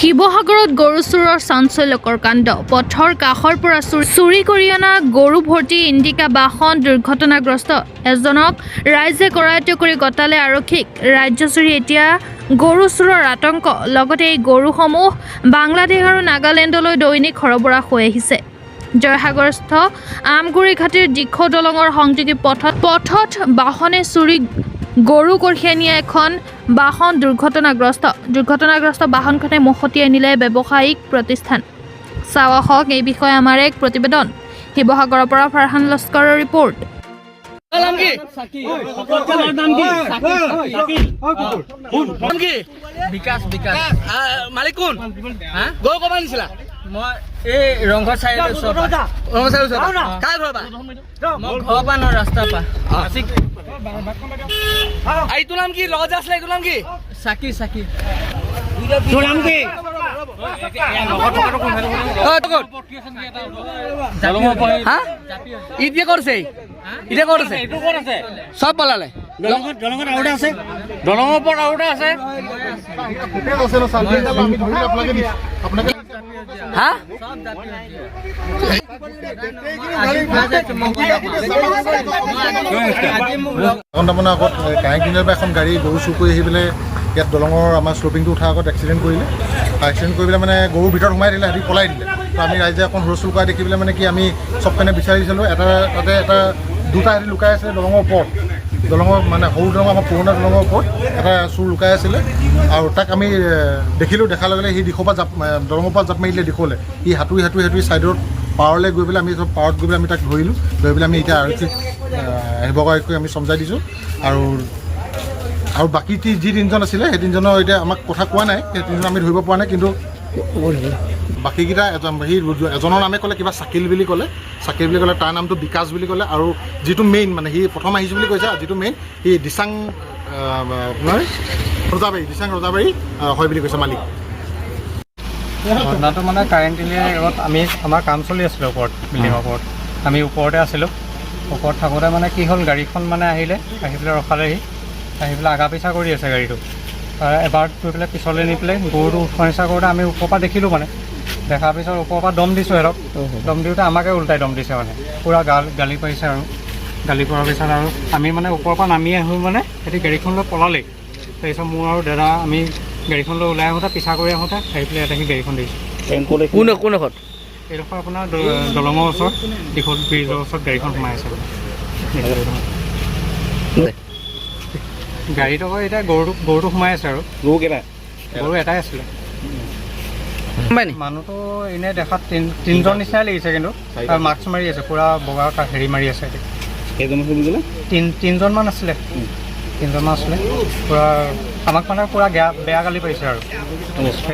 শিৱসাগৰত গৰু চোৰৰ চাঞ্চল্যকৰ কাণ্ড পথৰ কাষৰ পৰা চুৰি কৰি অনা গৰু ভৰ্তি ইণ্ডিকা বাহন দুৰ্ঘটনাগ্ৰস্ত এজনক ৰাইজে কৰায়ত্ব কৰি গতালে আৰক্ষীক ৰাজ্যজুৰি এতিয়া গৰু চোৰৰ আতংক লগতে এই গৰুসমূহ বাংলাদেশ আৰু নাগালেণ্ডলৈ দৈনিক সৰবৰাহ হৈ আহিছে জয়সাগৰস্থ আমগুৰি ঘাটিৰ দীঘৌ দলঙৰ সংযোগী পথত বাহনে চুৰি গৰু কঢ়িয়াই নিয়া এখন বাহন দুৰ্ঘটনাগ্ৰস্ত বাহনখনে মহতিয়াই নিলে ব্যৱসায়িক প্ৰতিষ্ঠান চাৱা হওক এই বিষয়ে আমাৰ এক প্ৰতিবেদন শিৱসাগৰৰ পৰা ফাৰহান লস্কৰৰ ৰিপৰ্ট মই এই ৰংঘৰ চাইডৰ ওচৰৰ কাৰ ঘৰ বা মই ঘৰৰ পৰা ন ৰাস্তাৰ পৰা এইটো নাম কি লগত আছিলে এইটো নাম কি চাকি তোৰ নাম কি এতিয়া কৰিছে চব পলালে দলঙত আৰু আছে দলঙৰ ওপৰত আৰু আছে এখন গাড়ী গৰু চুৰ কৰি আহি পেলাই ইয়াত দলঙৰ আমাৰ শ্লপিংটো উঠাৰ আগত এক্সিডেণ্ট কৰিলে পেলাই মানে গৰুৰ ভিতৰত সোমাই দিলে সিহঁতি পলাই দিলে তো আমি ৰাইজে অকণ হুলস্থুল কৰা দেখি পেলাই মানে কি আমি চব কাৰণে বিচাৰিছিলোঁ তাতে দুটা সিহঁতি লুকাই আছিলে দলঙৰ ওপৰত দলঙৰ মানে সৰু দলঙৰ আমাৰ পুৰণা দলঙৰ ওপৰত এটা চুৰ লুকাই আছিলে আৰু তাক আমি দেখাৰ লগে লগে সি দিশৰ পৰা দলঙৰ পৰা জাপ মাৰি দিলে দিশলৈ সি সাঁতুৰি ছাইডত পাৰলৈ গৈ পেলাই আমি পাৰত গৈ পেলাই আমি তাক ধৰিলোঁ ধৰি পেলাই আমি এতিয়া আৰক্ষীক আহিবগৈ আমি সমজাই দিছোঁ আৰু বাকী যি তিনিজন আছিলে সেই তিনিজনৰ এতিয়া আমাক কথা কোৱা নাই সেই তিনিজন আমি ধৰিব পৰা নাই কিন্তু বাকীকেইটা এজনৰ নামে ক'লে কিবা চাকিল বুলি ক'লে তাৰ নামটো বিকাশ বুলি ক'লে আৰু যিটো মেইন মানে সি প্ৰথম আহিছোঁ বুলি কৈছে যিটো মেইন সি দিচাং ৰজাবাৰী হয় বুলি কৈছে মালিক ঘটনাটো মানে কাৰেণ্টলি আগত আমাৰ কাম চলি আছিলোঁ ওপৰত বিল্ডিঙৰ ওপৰত আমি ওপৰতে আছিলোঁ ওপৰত থাকোঁতে মানে কি হ'ল গাড়ীখন মানে আহি পেলাই ৰখালেহি আহি পেলাই আগা পিছা কৰি আছে গাড়ীটো এবাৰ গৈ পেলাই পিছলৈ নি পেলাই গৰুটো উঠোৱা নিচা কৰোঁতে আমি ওপৰৰ পৰা দেখিলোঁ মানে দেখাৰ পিছত ওপৰৰ পৰা দম দিছোঁ সিহঁতক দম দিওঁতে আমাকে ওলটাই দম দিছে মানে পূৰা গালি পাৰিছে আৰু গালি পৰাৰ পিছত আৰু আমি মানে ওপৰৰ পৰা নামি আহোঁ মানে সিহঁতি গাড়ীখনলৈ পলালেই তাৰপিছত মোৰ আৰু দাদা আমি গাড়ীখনলৈ ওলাই আহোঁতে পিছা কৰি আহোঁতে আহি পেলাই এটা গাড়ীখন দিছোঁ কোনডোখৰত এইডোখৰ আপোনাৰ দলঙৰ ওচৰত দীঘল ব্ৰিজৰ ওচৰত গাড়ীখন সোমাই আছে গাড়ীত আকৌ এতিয়া গৰুটো সোমাই আছে আৰু গৰু এটাই আছিলে মানুহটো এনেই দেখাত তিনিজন নিচিনাই লাগিছে কিন্তু মাস্ক মাৰি আছে পূৰা বগা হেৰি মাৰি আছে তিনিজনমান আছিলে পূৰা আমাক মানে পূৰা বেয়া গালি পাৰিছে আৰু